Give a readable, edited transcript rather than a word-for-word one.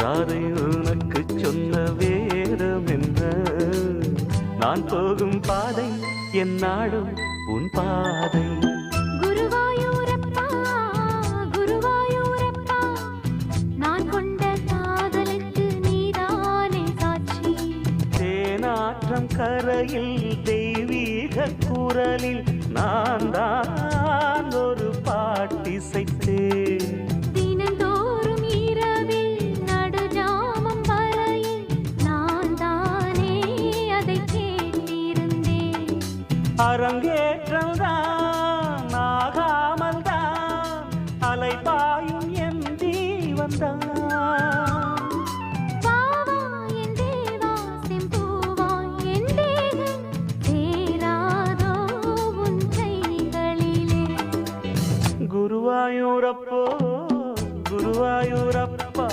ராதை உனக்கு சொன்ன வேதம் என்ன? நான் போகும் பாதை என் நாடும் உன் பாதை. குருவாயூரப்பா குருவாயூரப்பா, நான் கொண்ட காதலுக்கு நீதானே சாட்சி. தேனாற்றம் கரையில் தெய்வீக குரலில் நான் தான் ஒரு பாட்டிசைத்தேன். தினந்தோறும் இரவில் நடுஜாமம் வரையில் நான் தானே அதை கேட்டிருந்தேன். அரங்கேற்றம் தான் ஆகாமல் தான் அலைபாயும் என் ஜீவன்தான். வாவா என் தேவா செம்பூவா, என் தேகம் சேராதோ உன் கைகளிலே. குருவாயூரப்போ குருவாயூரப்பா